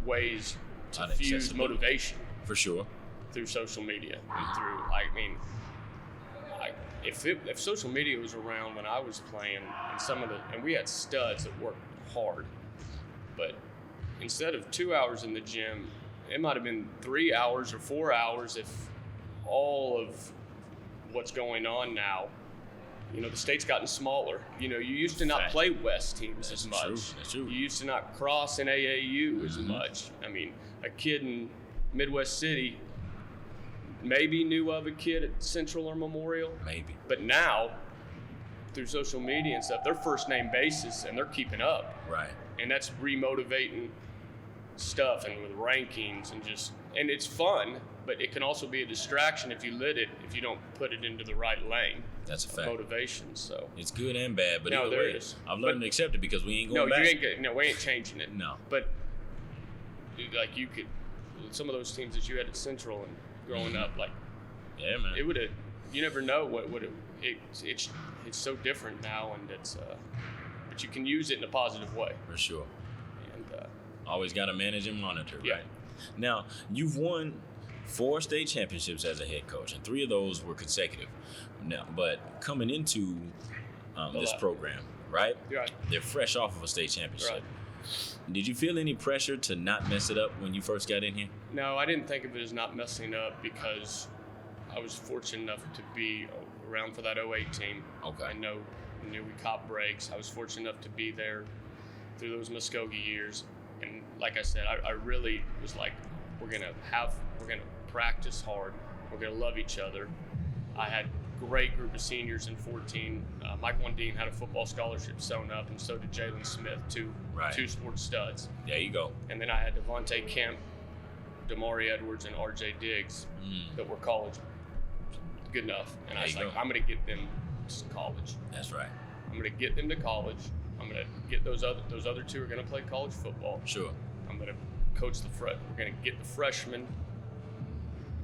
S2: ways to fuse motivation.
S1: For sure.
S2: Through social media. If social media was around when I was playing, and we had studs that worked hard, but instead of 2 hours in the gym, it might have been 3 hours or 4 hours if all of what's going on now. The state's gotten smaller. You used to not play West teams as much.
S1: That's true.
S2: You used to not cross in AAU as much. A kid in Midwest City maybe knew of a kid at Central or Memorial.
S1: Maybe.
S2: But now, through social media and stuff, they're first name basis and they're keeping up.
S1: Right.
S2: And that's remotivating stuff and with rankings and it's fun, but it can also be a distraction if you don't put it into the right lane.
S1: That's a fact.
S2: Motivation. So
S1: it's good and bad, but
S2: no,
S1: either way, I've learned to accept it because we ain't going back.
S2: We ain't changing it.
S1: No.
S2: But like you could, some of those teams that you had at Central and growing up, like
S1: yeah, man,
S2: it would have. You never know what would have. It's so different now, and it's but you can use it in a positive way.
S1: For sure.
S2: And
S1: always got to manage and monitor.
S2: Yeah.
S1: Right. Now you've won 4 state championships as a head coach, and 3 of those were consecutive. Now, but coming into this program, right?
S2: Right.
S1: They're fresh off of a state championship.
S2: Right.
S1: Did you feel any pressure to not mess it up when you first got in here?
S2: No, I didn't think of it as not messing up because I was fortunate enough to be around for that 08 team.
S1: Okay.
S2: I knew we caught breaks. I was fortunate enough to be there through those Muskogee years. And like I said, I really was like, we're gonna practice hard. We're gonna love each other. I had a great group of seniors in 14. Mike Wandine had a football scholarship sewn up, and so did Jalen Smith, two sports studs.
S1: There you go.
S2: And then I had Devontae Kemp, Damari Edwards, and RJ Diggs that were college good enough. And I was like, I'm going to get them to college.
S1: That's right.
S2: I'm going to get them to college. I'm going to get those other 2 are going to play college football.
S1: Sure.
S2: I'm going to coach we're going to get the freshmen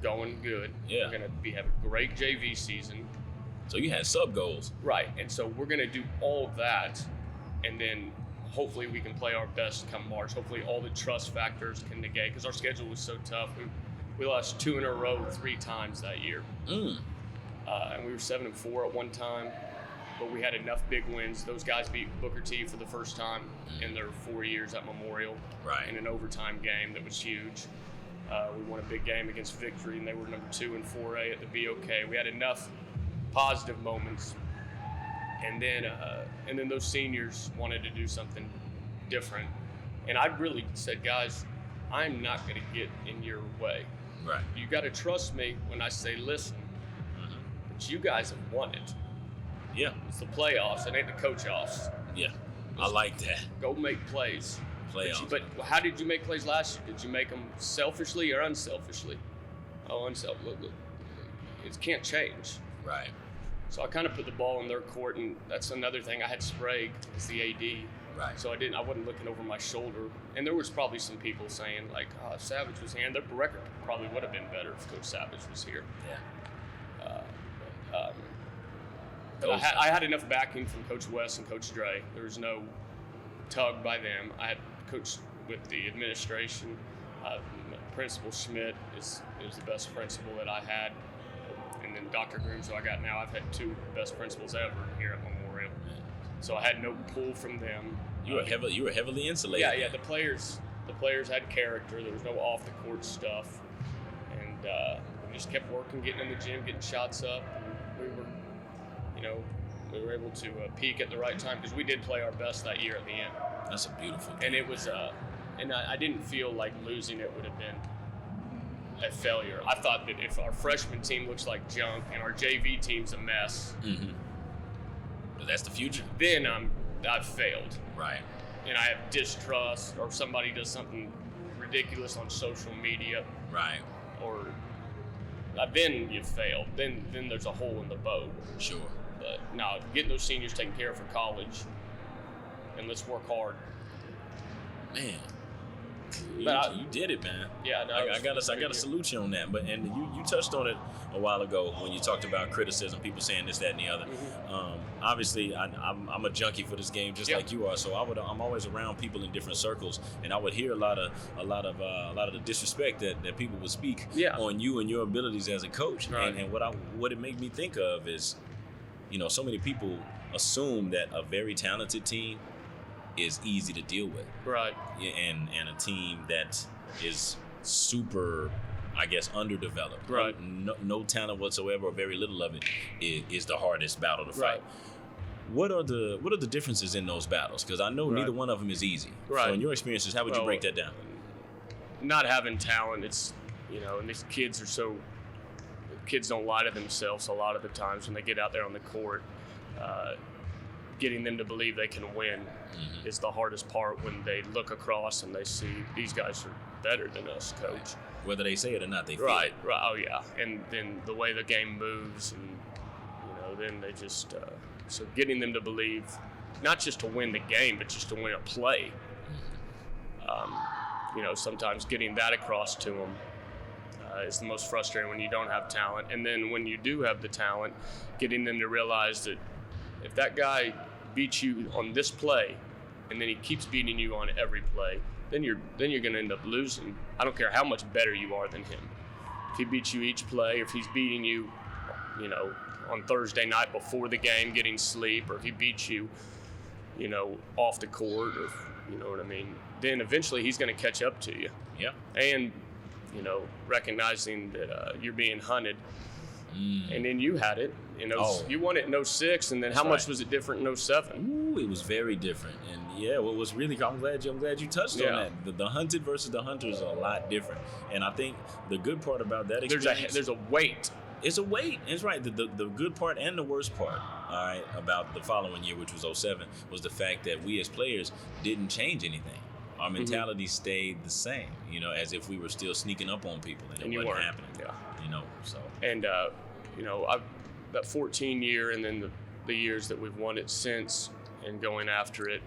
S2: going good.
S1: Yeah.
S2: We're going to have a great JV season.
S1: So you had sub goals.
S2: Right. And so we're going to do all that, and then hopefully we can play our best come March. Hopefully all the trust factors can negate, because our schedule was so tough. We lost 2 in a row 3 times that year. And we were 7-4 at one time, but we had enough big wins. Those guys beat Booker T for the first time in their 4 years at Memorial in an overtime game that was huge. We won a big game against Victory, and they were number 2 in 4A at the BOK. We had enough positive moments, and then those seniors wanted to do something different, and I really said, guys, I'm not going to get in your way.
S1: Right.
S2: You got to trust me when I say listen. But you guys have won it.
S1: Yeah.
S2: It's the playoffs. It ain't the coach-offs.
S1: Yeah. I like that.
S2: Go make plays.
S1: Playoffs.
S2: But how did you make plays last year? Did you make them selfishly or unselfishly? Oh, unselfishly. Look, it can't change.
S1: Right.
S2: So I kind of put the ball in their court, and that's another thing. I had Sprague as the AD.
S1: Right.
S2: So I wasn't looking over my shoulder. And there was probably some people saying, like, oh, if Savage was here, and the record probably would have been better if Coach Savage was here.
S1: Yeah.
S2: But I had enough backing from Coach West and Coach Dre. There was no tug by them. I had coached with the administration. Principal Schmidt is the best principal that I had. And then Dr. Grooms, who I got now, I've had 2 best principals ever here at Memorial. So I had no pull from them.
S1: You were heavily insulated.
S2: Yeah. The players had character. There was no off the court stuff, and we just kept working, getting in the gym, getting shots up. And we were able to peak at the right time, because we did play our best that year at the end.
S1: That's a beautiful game.
S2: And it was, and I didn't feel like losing it would have been a failure. I thought that if our freshman team looks like junk and our JV team's a mess,
S1: but that's the future.
S2: Then I've failed.
S1: Right.
S2: And I have distrust, or somebody does something ridiculous on social media.
S1: Right.
S2: Or then you've failed. Then there's a hole in the boat.
S1: Sure.
S2: But now getting those seniors taken care of for college, and let's work hard.
S1: Man. You did it, man.
S2: Yeah, no,
S1: I got to salute you on that. But you touched on it a while ago when you talked about criticism, people saying this, that, and the other. Obviously, I'm a junkie for this game, just like you are. So I'm always around people in different circles, and I would hear a lot of the disrespect that people would speak on you and your abilities as a coach.
S2: Right.
S1: And what it made me think of is, so many people assume that a very talented team is easy to deal with,
S2: right?
S1: And a team that is super, I guess, underdeveloped,
S2: right?
S1: No talent whatsoever, or very little of it, is the hardest battle to fight.
S2: Right.
S1: What are the differences in those battles? Because I know neither one of them is easy.
S2: Right.
S1: So in your experiences, how would you break that down?
S2: Not having talent, it's and these kids don't lie to themselves a lot of the times when they get out there on the court. Getting them to believe they can win is the hardest part when they look across and they see these guys are better than us, coach.
S1: Whether they say it or not, they feel
S2: right.
S1: it.
S2: Right. Oh yeah. And then the way the game moves, and then they just so getting them to believe, not just to win the game, but just to win a play. Sometimes getting that across to them is the most frustrating when you don't have talent. And then when you do have the talent, getting them to realize that if that guy beats you on this play, and then he keeps beating you on every play, then you're going to end up losing. I don't care how much better you are than him. If he beats you each play, or if he's beating you, on Thursday night before the game, getting sleep, or if he beats you, off the court, or you know what I mean, then eventually he's going to catch up to you.
S1: Yeah.
S2: And recognizing that you're being hunted. And then you had it. You won it in 06, and then how much was it different in 07?
S1: Ooh, it was very different. And what was really, I'm glad you touched on that. The hunted versus the hunters are a lot different. And I think the good part about that experience,
S2: there's a weight.
S1: It's a weight. It's right. The good part and the worst part, all right, about the following year, which was 07, was the fact that we as players didn't change anything. Our mentality stayed the same, as if we were still sneaking up on people, and it wasn't happening.
S2: Yeah.
S1: So.
S2: And I've that 14 year, and then the years that we've won it since, and going after it.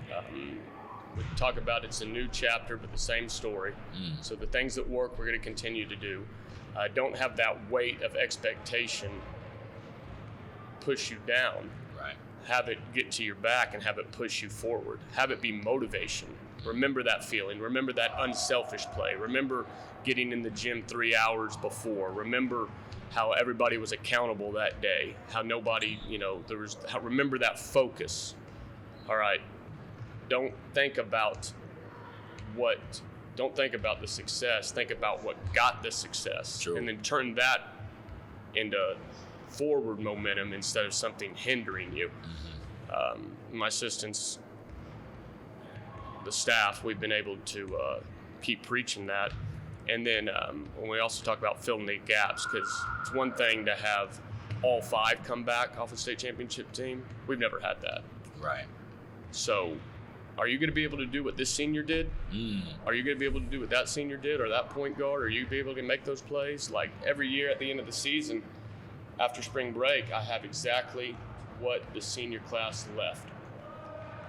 S2: We talk about it's a new chapter, but the same story. So the things that work, we're going to continue to do. Don't have that weight of expectation push you down.
S1: Right.
S2: Have it get to your back and have it push you forward. Have it be motivation. Remember that feeling. Remember that unselfish play. Remember getting in the gym 3 hours before. Remember how everybody was accountable that day. How nobody, remember that focus. All right. Don't think about the success. Think about what got the success.
S1: True.
S2: And then turn that into forward momentum instead of something hindering you. My assistants, the staff, we've been able to keep preaching that. And then when we also talk about filling the gaps, because it's one thing to have all 5 come back off a state championship team. We've never had that.
S1: Right.
S2: So are you going to be able to do what this senior did? Are you going to be able to do what that senior did, or that point guard? Are you be able to make those plays? Like every year at the end of the season, after spring break, I have exactly what the senior class left,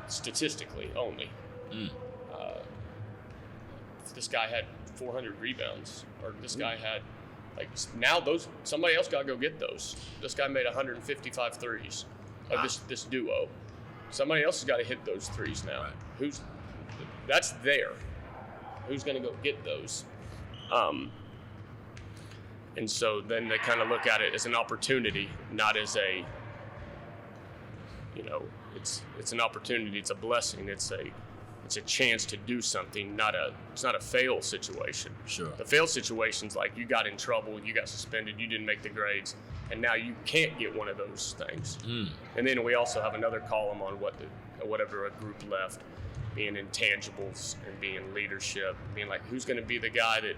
S2: statistically only. This guy had 400 rebounds, or this guy had, somebody else got to go get those. This guy made 155 threes of this duo. Somebody else has got to hit those threes now.
S1: Right.
S2: That's there. Who's going to go get those? And so then they kind of look at it as an opportunity, not as a, it's an opportunity, it's a blessing, it's a chance to do something, it's not a fail situation.
S1: Sure.
S2: The fail situation's like you got in trouble, you got suspended, you didn't make the grades, and now you can't get one of those things. And then we also have another column on whatever a group left, being intangibles and being leadership, being like who's going to be the guy that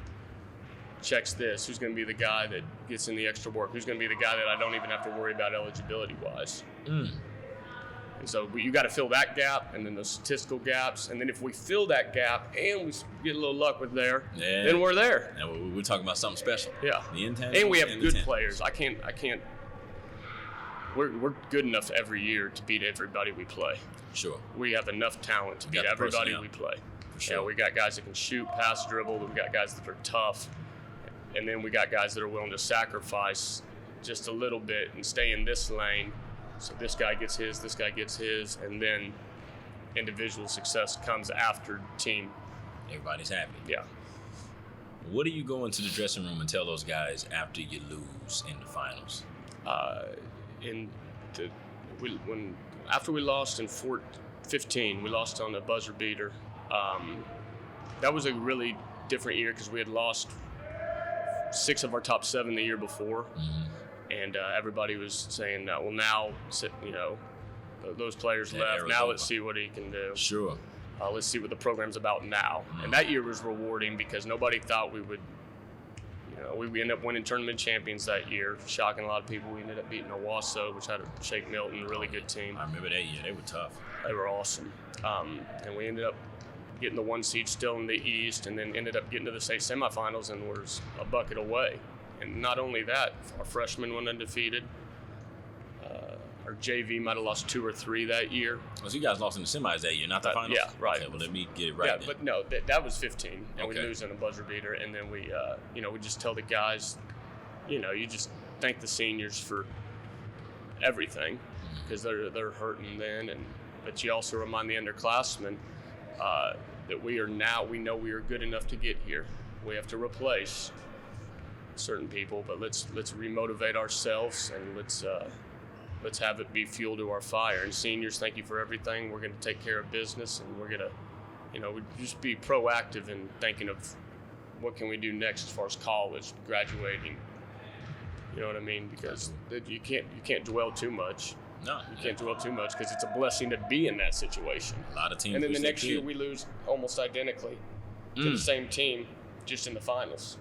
S2: checks this? Who's going to be the guy that gets in the extra work? Who's going to be the guy that I don't even have to worry about eligibility-wise? And so you got to fill that gap, and then the statistical gaps, and then if we fill that gap and we get a little luck with there, then we're there.
S1: And we're talking about something special.
S2: Yeah.
S1: The intangibles
S2: and we have good
S1: the
S2: players. I can't. We're good enough every year to beat everybody we play.
S1: Sure.
S2: We have enough talent to beat everybody we play.
S1: For sure.
S2: We got guys that can shoot, pass, dribble. We got guys that are tough, and then we got guys that are willing to sacrifice just a little bit and stay in this lane. So this guy gets his, and then individual success comes after team.
S1: Everybody's happy.
S2: Yeah.
S1: What do you go into the dressing room and tell those guys after you lose in the finals?
S2: After we lost in 15, we lost on the buzzer beater. That was a really different year because we had lost 6 of our top 7 the year before. Mm-hmm. And everybody was saying, well, now, those players left.
S1: Arizona.
S2: Now let's see what he can do.
S1: Sure.
S2: Let's see what the program's about now.
S1: Mm-hmm.
S2: And that year was rewarding because nobody thought we would, we ended up winning tournament champions that year, shocking a lot of people. We ended up beating Owasso, which had a Shake Milton, a really good team.
S1: I remember that year. They were tough.
S2: They were awesome. And we ended up getting the 1 seed still in the East, and then ended up getting to the state semifinals and was a bucket away. And not only that, our freshmen went undefeated. Our JV might have lost 2 or 3 that year.
S1: So you guys lost in the semis that year, not the finals?
S2: Yeah, right.
S1: Okay, well, let me get it right.
S2: Yeah, but no, that was 15, and we
S1: Okay.
S2: lose in a buzzer beater. And then we just tell the guys, you just thank the seniors for everything because they're hurting then. But you also remind the underclassmen that we know we are good enough to get here. We have to replace certain people, but let's remotivate ourselves and let's have it be fuel to our fire. And seniors, thank you for everything. We're going to take care of business, and we're going to, just be proactive in thinking of what can we do next as far as college, graduating. You know what I mean? Because you can't dwell too much.
S1: No,
S2: you can't dwell too much because it's a blessing to be in that situation.
S1: A lot of teams.
S2: And then the next year we lose almost identically to the same team, just in the finals.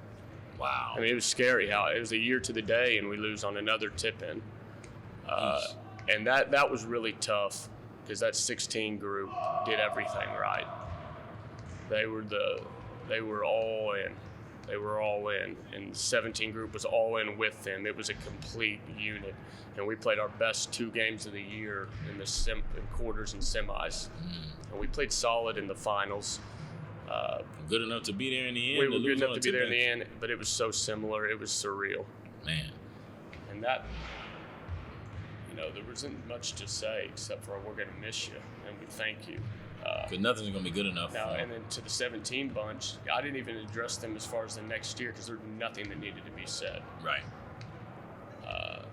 S1: Wow.
S2: I mean, it was scary how it was a year to the day, and we lose on another tip-in. And that was really tough because that 16 group did everything right. They were all in. They were all in, and the 17 group was all in with them. It was a complete unit, and we played our best 2 games of the year in the in quarters and semis, and we played solid in the finals.
S1: Good enough to be there in the end.
S2: We were good enough to be there in the end, but it was so similar. It was surreal.
S1: Man.
S2: And that, there wasn't much to say except for we're going to miss you and we thank you.
S1: Because nothing's going to be good enough.
S2: And then to the 17 bunch, I didn't even address them as far as the next year because there was nothing that needed to be said.
S1: Right.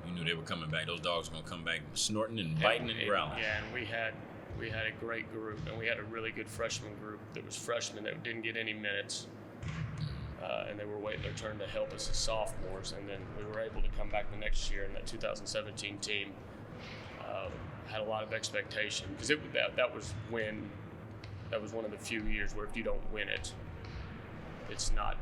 S1: You knew they were coming back. Those dogs were going to come back snorting and biting and growling.
S2: Yeah, and we had a great group, and we had a really good freshman group that was freshmen that didn't get any minutes. And they were waiting their turn to help us as sophomores. And then we were able to come back the next year, and that 2017 team had a lot of expectation because that was one of the few years where if you don't win it, they're not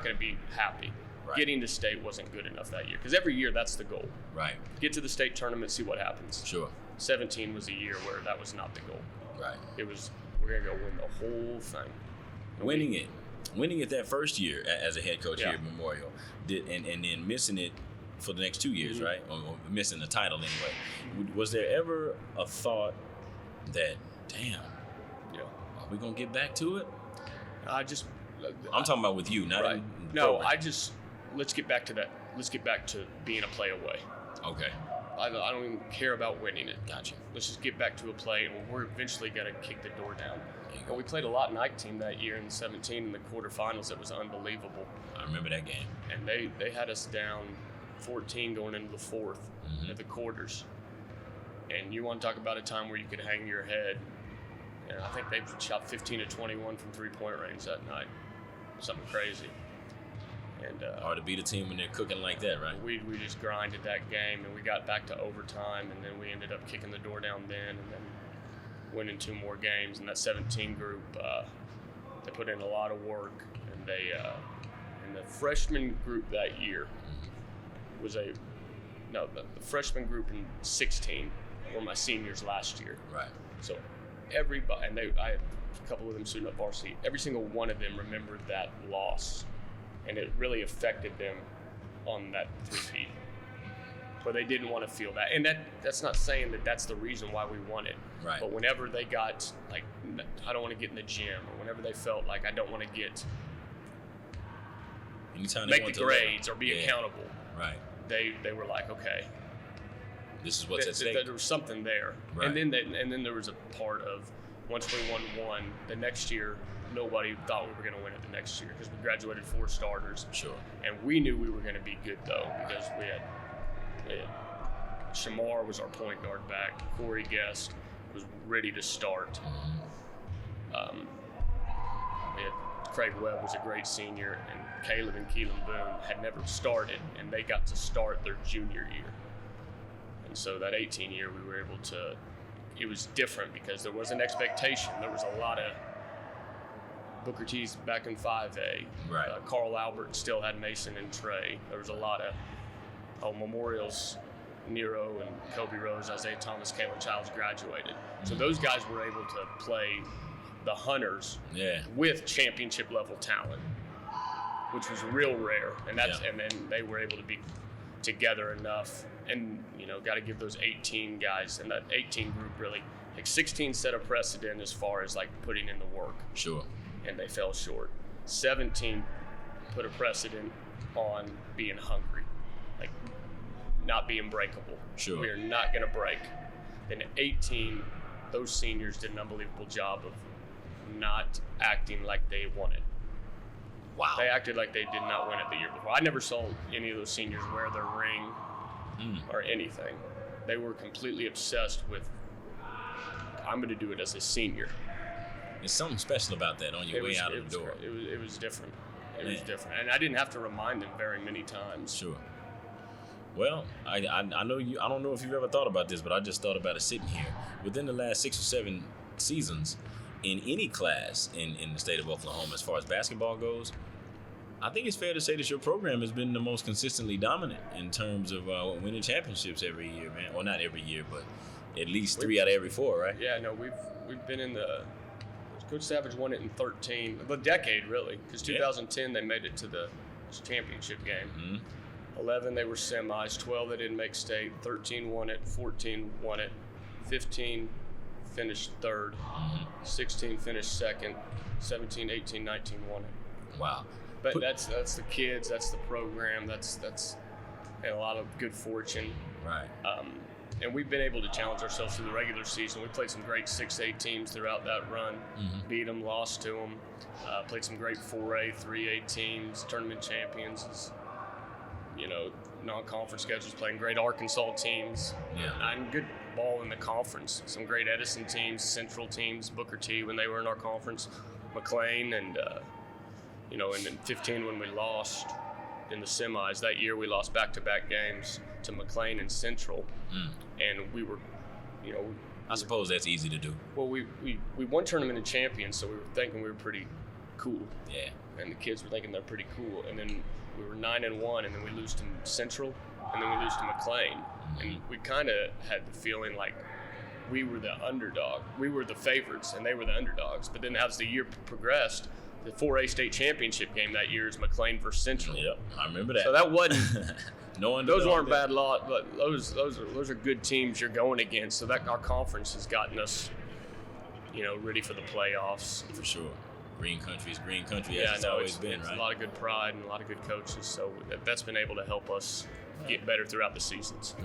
S2: going to be happy.
S1: Right.
S2: Getting to state wasn't good enough that year because every year that's the goal.
S1: Right.
S2: Get to the state tournament, see what happens.
S1: Sure.
S2: 17 was a year where that was not the goal.
S1: Right.
S2: It was we're going to go win the whole thing.
S1: Winning it that first year as a head coach
S2: Yeah.
S1: here at Memorial, and then missing it for the next 2 years, right? Or missing the title anyway. Was there ever a thought that, damn, are we going to get back to it? I'm talking about with you, not
S2: right.
S1: in the
S2: No,
S1: program.
S2: let's get back to that. Let's get back to being a play away.
S1: Okay.
S2: I don't even care about winning it.
S1: Gotcha.
S2: Let's just get back to a play, and we're eventually going to kick the door down.
S1: There you go.
S2: And we played a lot night team that year in the 17 in the quarterfinals. It was unbelievable.
S1: I remember that game.
S2: And they had us down 14 going into the fourth at the quarters. And you want to talk about a time where you could hang your head. And I think they shot 15 of 21 from three-point range that night. Something crazy. And
S1: Hard to beat a team when they're cooking like that, right?
S2: we just grinded that game, and we got back to overtime, and then we ended up kicking the door down then, and then winning 2 more games. And that 17 group, they put in a lot of work, and And the freshman group that year was the freshman group in 16 were my seniors last year.
S1: Right.
S2: So everybody, and I had a couple of them suiting up varsity, every single one of them remembered that loss. And it really affected them on that three-peat. But they didn't want to feel that. And that's not saying that that's the reason why we won it.
S1: Right.
S2: But whenever they got, like, I don't want to get in the gym, or whenever they felt like I don't want to get make the grades or be accountable.
S1: Right.
S2: They were like, okay,
S1: this is what's at stake.
S2: There was something there.
S1: Right.
S2: And then there was a part of once we won one, the next year nobody thought we were going to win it the next year because we graduated 4 starters.
S1: Sure.
S2: And we knew we were going to be good though because we had Shamar was our point guard back. Corey Guest was ready to start. We had Craig Webb was a great senior, and Caleb and Keelan Boone had never started, and they got to start their junior year. And so that 18 year, we were able to. It was different because there was an expectation. There was a lot of Booker T's back in 5A.
S1: Right.
S2: Carl Albert still had Mason and Trey. There was a lot of Memorials. Nero and Kobe Rose, Isaiah Thomas, Caleb Childs graduated. So those guys were able to play the Hunters with championship level talent, which was real rare. And and then they were able to be together enough. And got to give those 18 guys and that 18 group really, like 16 set a precedent as far as like putting in the work.
S1: Sure.
S2: And they fell short. 17 put a precedent on being hungry, like not being breakable.
S1: Sure.
S2: We are not going to break. Then 18, those seniors did an unbelievable job of not acting like they won it.
S1: Wow.
S2: They acted like they did not win it the year before. I never saw any of those seniors wear their ring or anything. They were completely obsessed with, I'm going to do it as a senior.
S1: There's something special about that on your way out of the door.
S2: It was different. It was different. And I didn't have to remind them very many times.
S1: Sure. Well, I know you. I don't know if you've ever thought about this, but I just thought about it sitting here. Within the last 6 or 7 seasons, in any class in the state of Oklahoma, as far as basketball goes, I think it's fair to say that your program has been the most consistently dominant in terms of winning championships every year, man. Well, not every year, but at least 3 out of every 4, right?
S2: Yeah, no, we've been in the. Coach Savage won it in 13, the decade really, because 2010 they made it to the championship game. Mm-hmm. 11, they were semis. 12, they didn't make state. 13 won it. 14 won it. 15 finished third. 16 finished second. 17, 18, 19 won it.
S1: Wow.
S2: But that's the kids. That's the program. That's and a lot of good fortune.
S1: Right.
S2: And we've been able to challenge ourselves through the regular season. We played some great 6A teams throughout that run. Beat them, lost to them. Played some great 4A, 3A teams, tournament champions. Non-conference schedules, playing great Arkansas teams. And good ball in the conference. Some great Edison teams, Central teams, Booker T when they were in our conference, McLean, and in 15 when we lost in the semis. That year we lost back-to-back games to McLean and Central. And we were,
S1: I suppose that's easy to do.
S2: Well, we won tournament and champions, so we were thinking we were pretty cool.
S1: Yeah.
S2: And the kids were thinking they're pretty cool. And then we were 9-1, and then we lose to Central, and then we lose to McLean. And we kind of had the feeling like we were the underdog. We were the favorites, and they were the underdogs. But then as the year progressed, the 4A state championship game that year is McLean versus Central.
S1: Yep, I remember that.
S2: So that wasn't those weren't
S1: that.
S2: bad lot, but those are good teams you're going against. So that our conference has gotten us, ready for the playoffs.
S1: For sure. Green country is green country, as it's always been, right?
S2: A lot of good pride and a lot of good coaches. So that's been able to help us get better throughout the seasons.